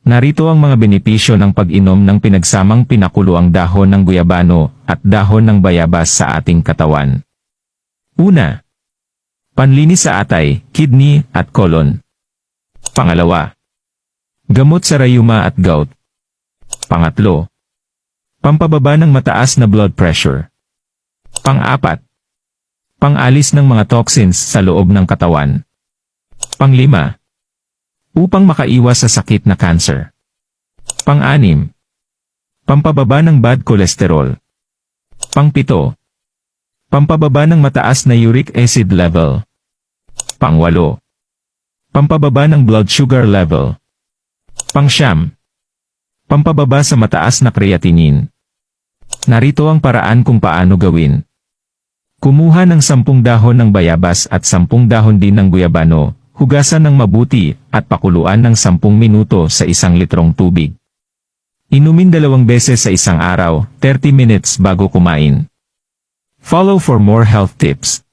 Narito ang mga benepisyo ng pag-inom ng pinagsamang pinakuluang dahon ng guyabano at dahon ng bayabas sa ating katawan. Una, panlinis sa atay, kidney, at kolon. Pangalawa, gamot sa rayuma at gout. Pangatlo, pampababa ng mataas na blood pressure. Pang-apat, pang-alis ng mga toxins sa loob ng katawan. Pang-lima, upang makaiwas sa sakit na cancer. Pang-anim, pampababa ng bad cholesterol. Pang-pito, pampababa ng mataas na uric acid level. Pang-walo, pampababa ng blood sugar level. Pang-siyam, pampababa sa mataas na creatinine. Narito ang paraan kung paano gawin. Kumuha ng 10 dahon ng bayabas at 10 dahon din ng guyabano, hugasan ng mabuti, at pakuluan ng 10 minuto sa 1 litrong tubig. Inumin 2 beses sa isang araw, 30 minutes bago kumain. Follow for more health tips.